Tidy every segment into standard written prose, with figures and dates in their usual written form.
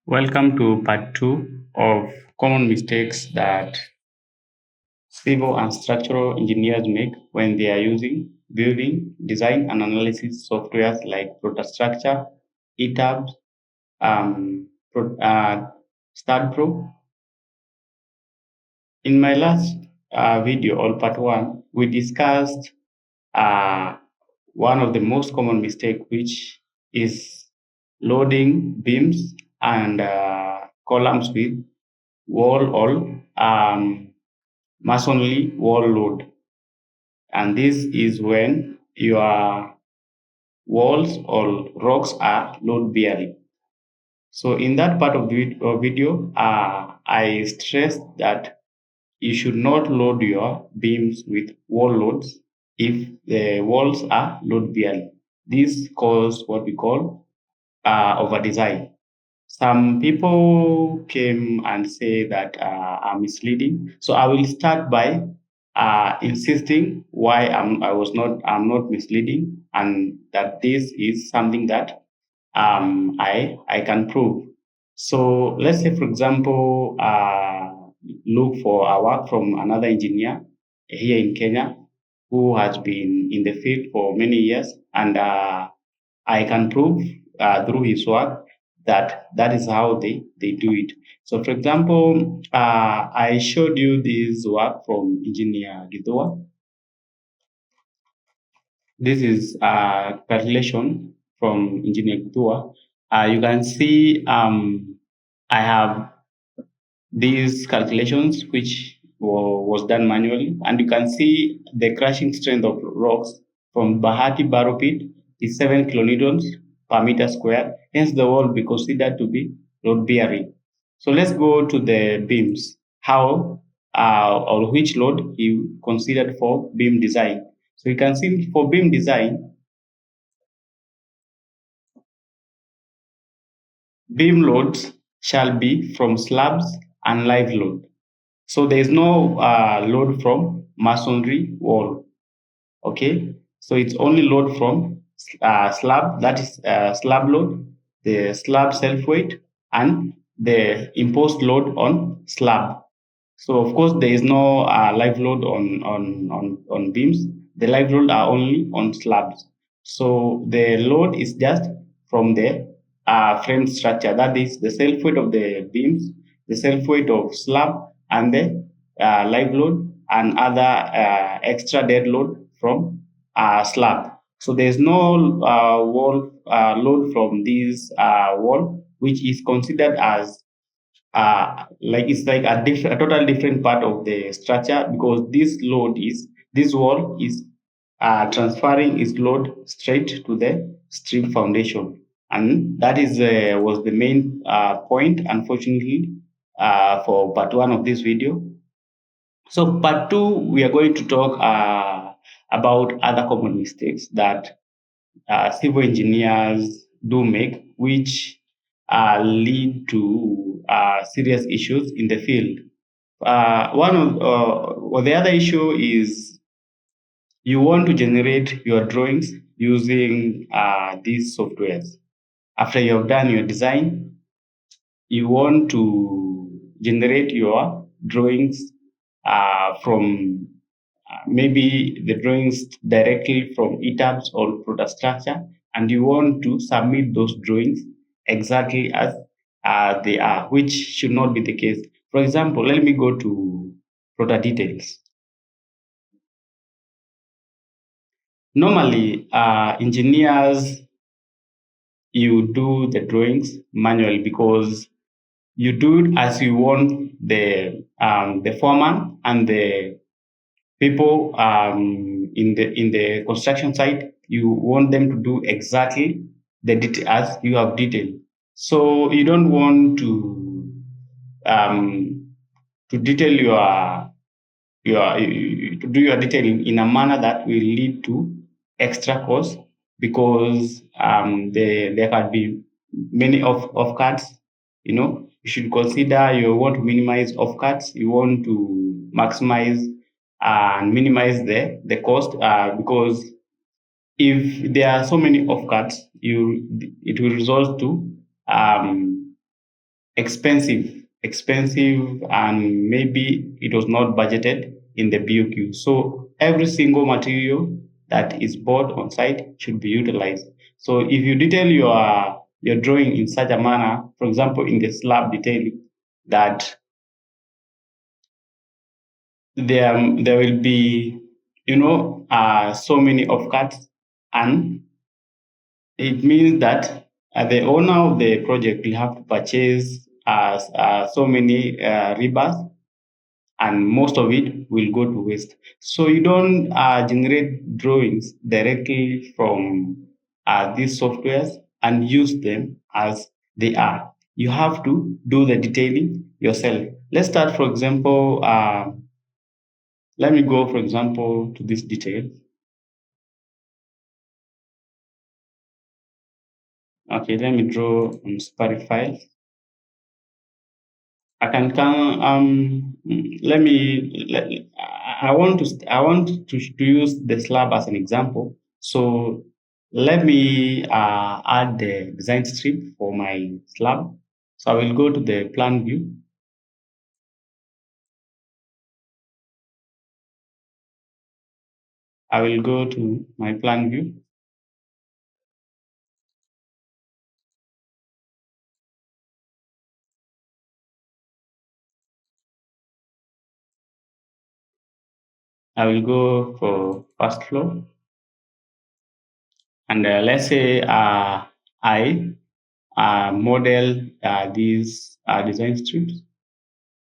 Welcome to part 2 of common mistakes that civil and structural engineers make when they are using building, design, and analysis softwares like Protastructure, Etabs, Staadpro. In my last video, or part 1, we discussed uh, one of the most common mistake, which is loading beams and columns with wall or masonry wall load. And this is when your walls or rocks are load bearing. So in that part of the video, I stressed that you should not load your beams with wall loads if the walls are load bearing. This causes what we call over design. Some people came and say that I'm misleading. So I will start by insisting why I'm not misleading, and that this is something that I can prove. So let's say, for example, look for a work from another engineer here in Kenya who has been in the field for many years, and I can prove through his work that that is how they do it. So, for example, I showed you this work from Engineer Gidua. This is a calculation from Engineer Gidua. You can see I have these calculations which was done manually, and you can see the crushing strength of rocks from Bahati Barrow pit is 7 kilonewtons per meter square. Hence, the wall be considered to be load bearing. So let's go to the beams. How or which load you considered for beam design. So you can see for beam design, beam loads shall be from slabs and live load. So there is no load from masonry wall. Okay, so it's only load from slab, that is slab load, the slab self weight, and the imposed load on slab. So of course there is no live load on beams. The live load are only on slabs. So the load is just from the frame structure. That is the self weight of the beams, the self weight of slab, and the live load and other extra dead load from slab. So there is no wall load from this wall, which is considered as like it's like a total different part of the structure, because this wall is transferring its load straight to the strip foundation, and that is was the main point, unfortunately, for part 1 of this video. So part 2, we are going to talk about other common mistakes that civil engineers do make, which lead to serious issues in the field. Well, the other issue is you want to generate your drawings using these softwares. After you have done your design, you want to generate your drawings from maybe the drawings directly from Etabs or Protastructure, and you want to submit those drawings exactly as they are, which should not be the case. For example, let me go to Prota details. Normally, engineers, you do the drawings manually because you do it as you want the foreman and the people in the construction site. You want them to do exactly the detail as you have detailed. So you don't want to detail to do your detailing in a manner that will lead to extra cost, because there can be many off cuts. You should consider, you want to minimize off cuts, you want to maximize and minimize the cost, because if there are so many off cuts, it will result to expensive, and maybe it was not budgeted in the BOQ. So every single material that is bought on site should be utilized. So if you detail your drawing in such a manner, for example, in the slab detailing, that there will be so many offcuts, and it means that the owner of the project will have to purchase so many rebars, and most of it will go to waste. So you don't generate drawings directly from these softwares and use them as they are. You have to do the detailing yourself. Let's start, for example, let me go, for example, to this detail. Okay, let me draw separate files. I can come. Let me. I want to use the slab as an example. So let me add the design strip for my slab. So I will go to the plan view. I will go to my plan view. I will go for first floor, and let's say I model these design strips,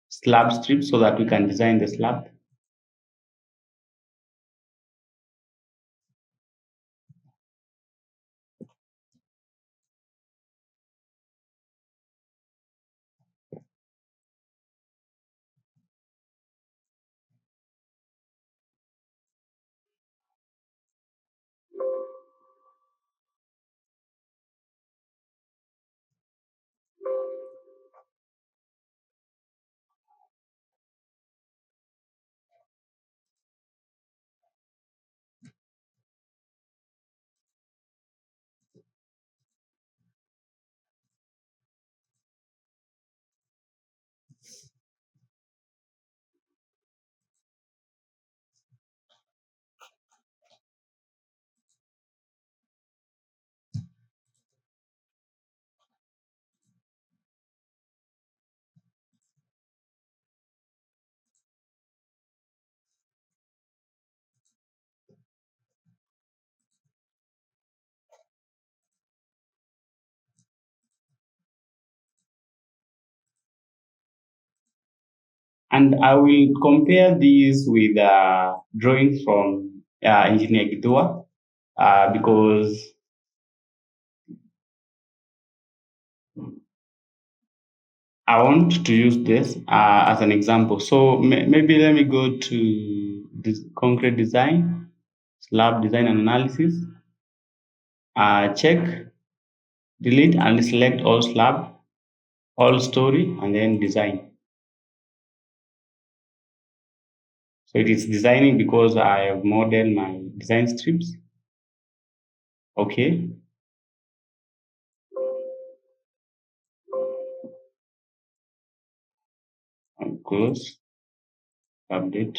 slab strips, so that we can design the slab. And I will compare these with drawings from Engineer Gidua, because I want to use this as an example. So maybe let me go to this concrete design, slab design and analysis, check, delete, and select all slab, all story, and then design. So it is designing because I have modeled my design strips. Okay, and close, update.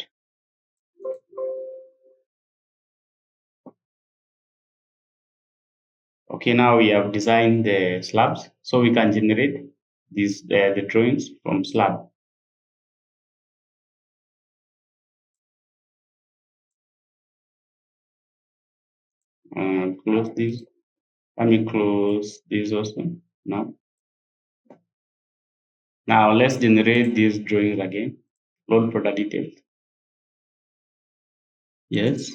Okay, now we have designed the slabs, so we can generate these the drawings from slab. Close this. Let me close this also. Now, let's generate this drawing again. Load product details. Yes.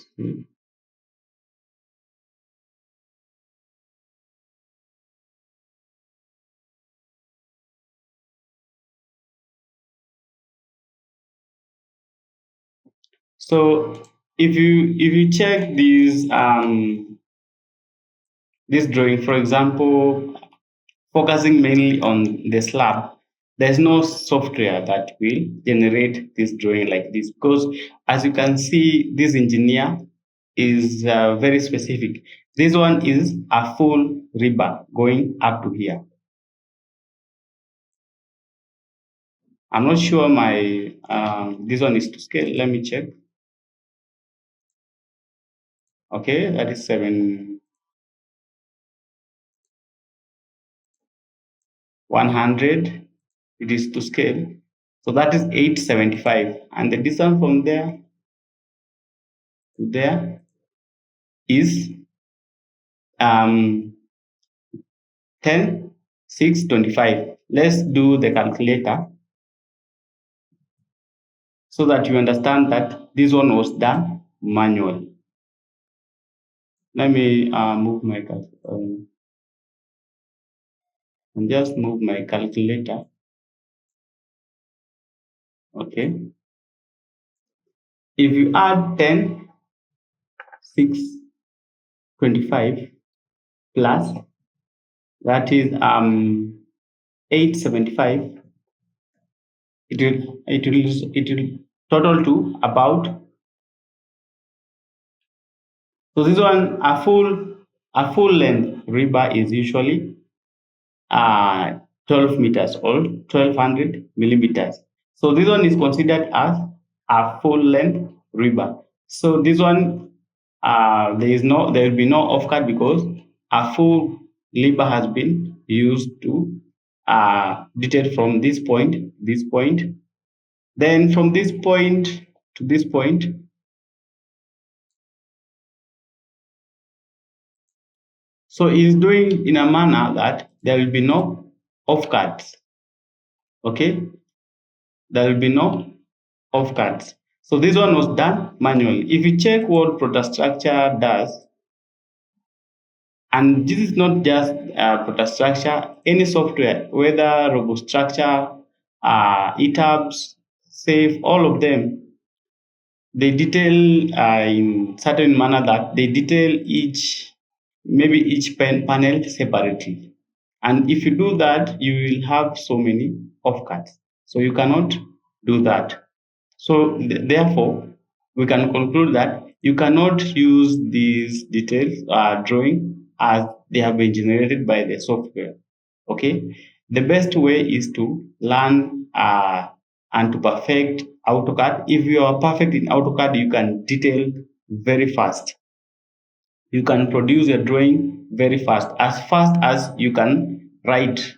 So if you check this drawing, for example, focusing mainly on the slab, there's no software that will generate this drawing like this, because as you can see, this engineer is very specific. This one is a full rebar going up to here. I'm not sure my this one is to scale. Let me check. Okay, that is 100. It is to scale. So that is 875. And the distance from there to there is 10, 6, 25. Let's do the calculator so that you understand that this one was done manually. Let me move my and just move my calculator. Okay. If you add 10, 6, 25 plus that is 875, it will total to about, so this one a full length rebar is usually 12 meters or 1200 millimeters. So this one is considered as a full length rebar. So this one there will be no offcut because a full lever has been used to detail from this point, then from this point to this point. So it is doing in a manner that there will be no offcuts. Okay, there will be no offcuts. So this one was done manually. If you check what Protastructure does, and this is not just Protastructure, any software, whether RoboStructure, Etabs, Safe, all of them, they detail in certain manner that they detail each panel separately. And if you do that, you will have so many offcuts. So you cannot do that. So therefore, we can conclude that you cannot use these details drawing as they have been generated by the software. Okay, the best way is to learn and to perfect AutoCAD. If you are perfect in AutoCAD, you can detail very fast. You can produce a drawing very fast as you can write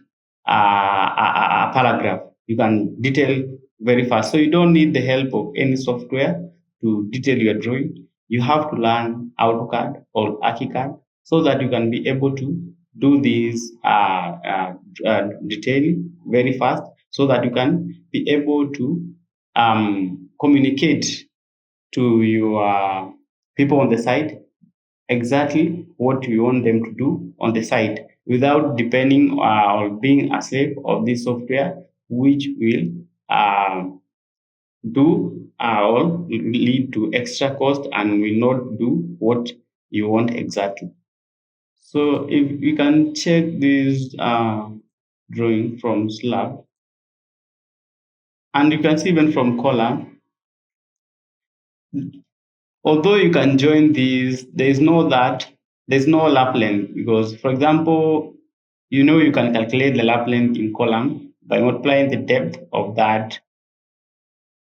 a paragraph. You can detail very fast. So you don't need the help of any software to detail your drawing. You have to learn AutoCAD or ArchiCAD so that you can be able to do these detailing very fast so that you can be able to communicate to your people on the site exactly what you want them to do on the site without depending or being a slave of this software, which will do or lead to extra cost and will not do what you want exactly. So if you can check this drawing from slab, and you can see even from column, although you can join these, there's no lap length because, for example, you can calculate the lap length in column by multiplying the depth of that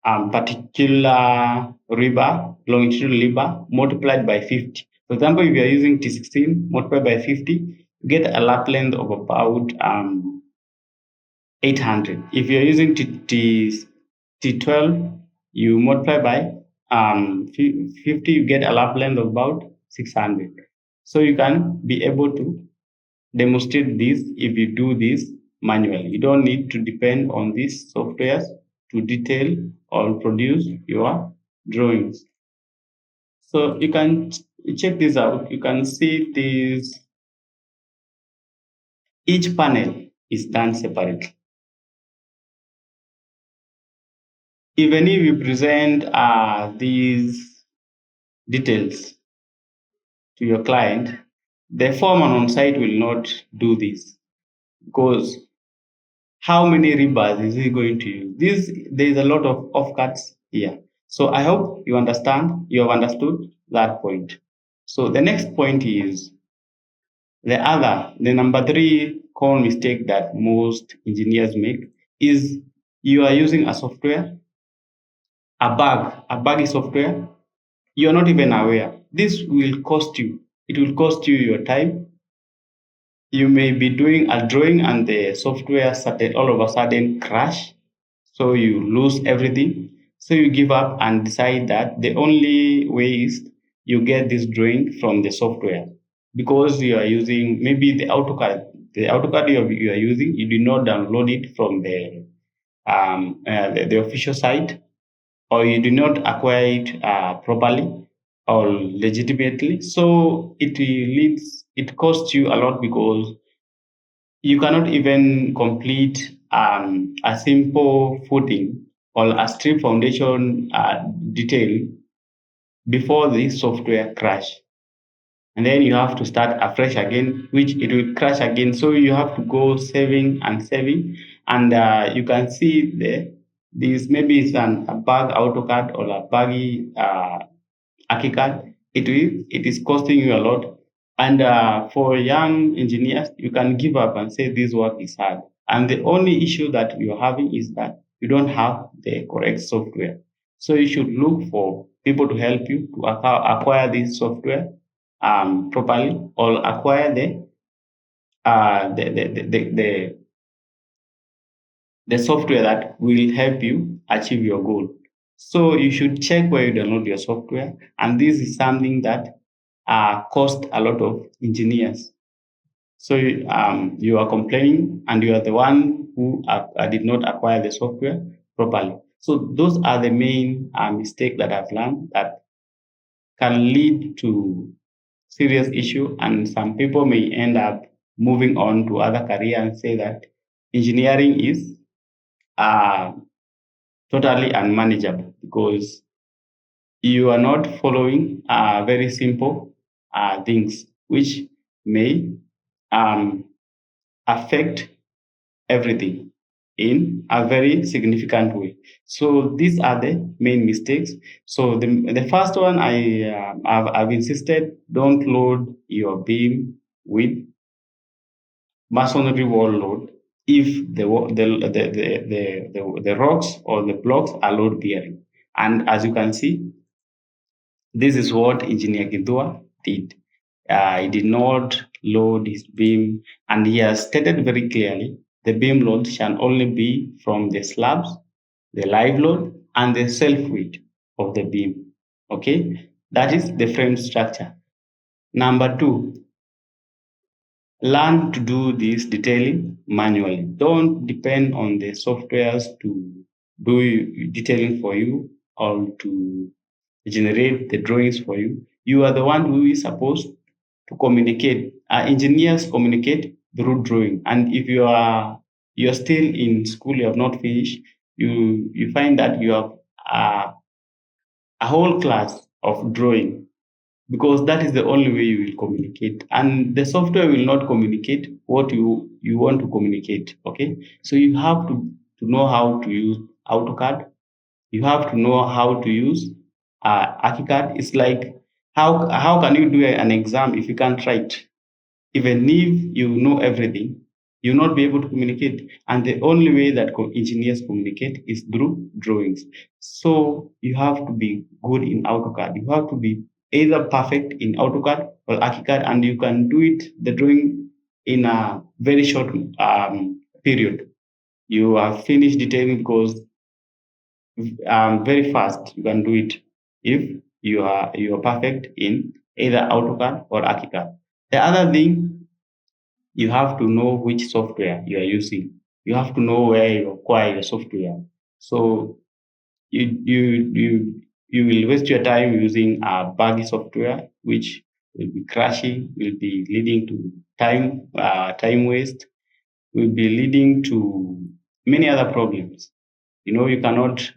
particular rebar, longitudinal rebar, multiplied by 50. For example, if you are using T16 multiplied by 50, you get a lap length of about 800. If you're using T12, you multiply by 50, you get a lap length of about 600. So you can be able to demonstrate this if you do this manually. You don't need to depend on these softwares to detail or produce your drawings. So you can check this out. You can see this. Each panel is done separately. Even if you present these details to your client, the foreman on site will not do this because how many rebars is he going to use? There is a lot of offcuts here. So I hope you have understood that point. So the next point is the number 3 common mistake that most engineers make is you are using a software, a buggy software, you are not even aware. This will cost you. It will cost you your time. You may be doing a drawing and the software all of a sudden crash, so you lose everything. So you give up and decide that the only way is you get this drawing from the software because you are using maybe the AutoCAD. The AutoCAD you are using, you did not download it from the official site, or you do not acquire it properly or legitimately. So it costs you a lot because you cannot even complete a simple footing or a strip foundation detail before the software crash. And then you have to start afresh again, which it will crash again. So you have to go saving and saving. And you can see this maybe it's a bug AutoCAD or a buggy ArchiCAD. It is costing you a lot. And for young engineers, you can give up and say this work is hard. And the only issue that you're having is that you don't have the correct software. So you should look for people to help you to acquire this software properly, or acquire uh, the, the, the, the, the the software that will help you achieve your goal. So you should check where you download your software, and this is something that cost a lot of engineers. So you are complaining, and you are the one who did not acquire the software properly. So those are the main mistakes that I've learned that can lead to serious issue, and some people may end up moving on to other career and say that engineering is uh, totally unmanageable because you are not following very simple things which may um, affect everything in a very significant way. So these are the main mistakes. So the first one, I've insisted, don't load your beam with masonry wall load if the rocks or the blocks are load bearing. And as you can see, this is what Engineer Gidua did. He did not load his beam, and he has stated very clearly the beam load shall only be from the slabs, the live load, and the self weight of the beam. Okay, that is the frame structure. Number two, learn to do this detailing manually. Don't depend on the softwares to do detailing for you or to generate the drawings for you. You are the one who is supposed to communicate. Engineers communicate through drawing, and if you are still in school, you have not finished, you find that you have a whole class of drawing, because that is the only way you will communicate, and the software will not communicate what you want to communicate. Okay, so you have to know how to use AutoCAD. You have to know how to use ArchiCAD. It's like how can you do an exam if you can't write? Even if you know everything, you'll not be able to communicate. And the only way that engineers communicate is through drawings. So you have to be good in AutoCAD. You have to be either perfect in AutoCAD or ArchiCAD, and you can do it, the drawing, in a very short period. You have finished detailing because very fast you can do it if you are perfect in either AutoCAD or ArchiCAD. The other thing, you have to know which software you are using. You have to know where you acquire your software. So you will waste your time using a buggy software, which will be crashing, will be leading to time waste, will be leading to many other problems. You cannot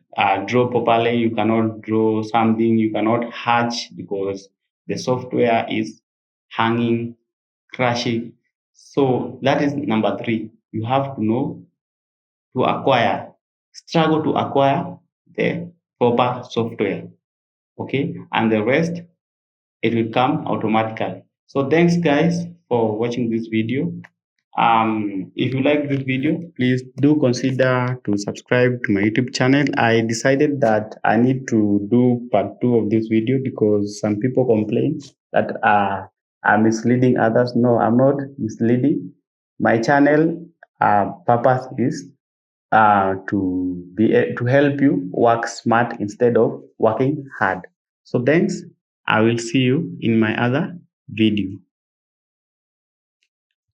draw properly, you cannot draw something, you cannot hatch because the software is hanging, crashing. So that is number three. You have to know to acquire, struggle to acquire the proper software. Okay, and the rest, it will come automatically. So thanks guys for watching this video. If you like this video, please do consider to subscribe to my YouTube channel. I decided that I need to do part 2 of this video because some people complain that I'm misleading others. No, I'm not misleading. My channel purpose is to help you work smart instead of working hard. So thanks. I will see you in my other video.